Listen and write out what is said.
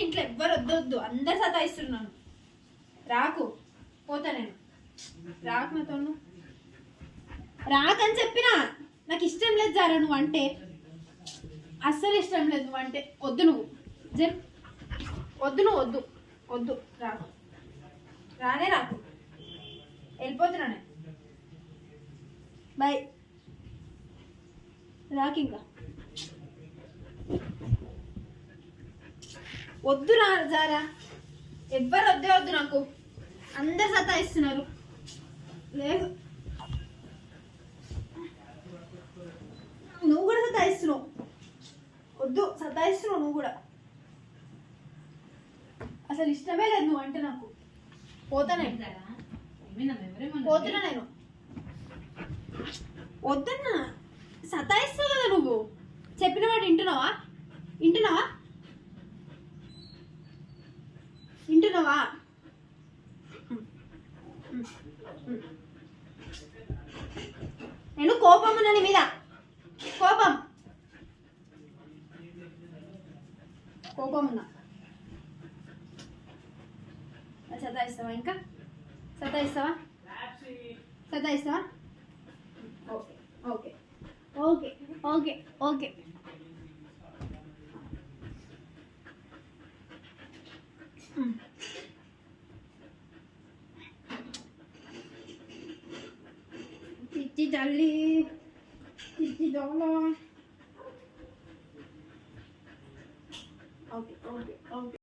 ఇంట్లో ఎవ్వరు వద్దొద్దు, అందరు సతాయిస్తున్నాను. రాకు, పోతా నేను. రాకు నాతో, రాకని చెప్పినా. నాకు ఇష్టం లేదు జారా నువ్వు అంటే, అస్సలు ఇష్టం లేదు నువ్వు అంటే. వద్దు నువ్వు జర్, వద్దు నువ్వు, వద్దు వద్దు. రాకు, రానే రాకు, వెళ్ళిపోతున్నానే. బాయ్, రాకు ఇంకా. వద్దు రా జారా, ఎవ్వరు వద్దే వద్దు నాకు. అందరు సతాయిస్తున్నారు. లేదు, నువ్వు కూడా సతాయిస్తున్నావు. వద్దు, సతాయిస్తున్నావు నువ్వు కూడా. అసలు ఇష్టమే లేదు నువ్వు అంటే నాకు. పోతానే, పోతున్నా నేను. వద్దన్నా, సతాయిస్తావు కదా నువ్వు. చెప్పిన మాట వింటున్నావా? వింటున్నావా? వింటున్నావా? నేను కోపం ఉన్నా నీ మీద. కోపం ఉన్నా. సతాయిస్తావా? ఇంకా సతాయిస్తావా? Okay okay okay okay okay. చిచ్చి తల్లి, చిచ్చి దొంగ. Okay okay okay.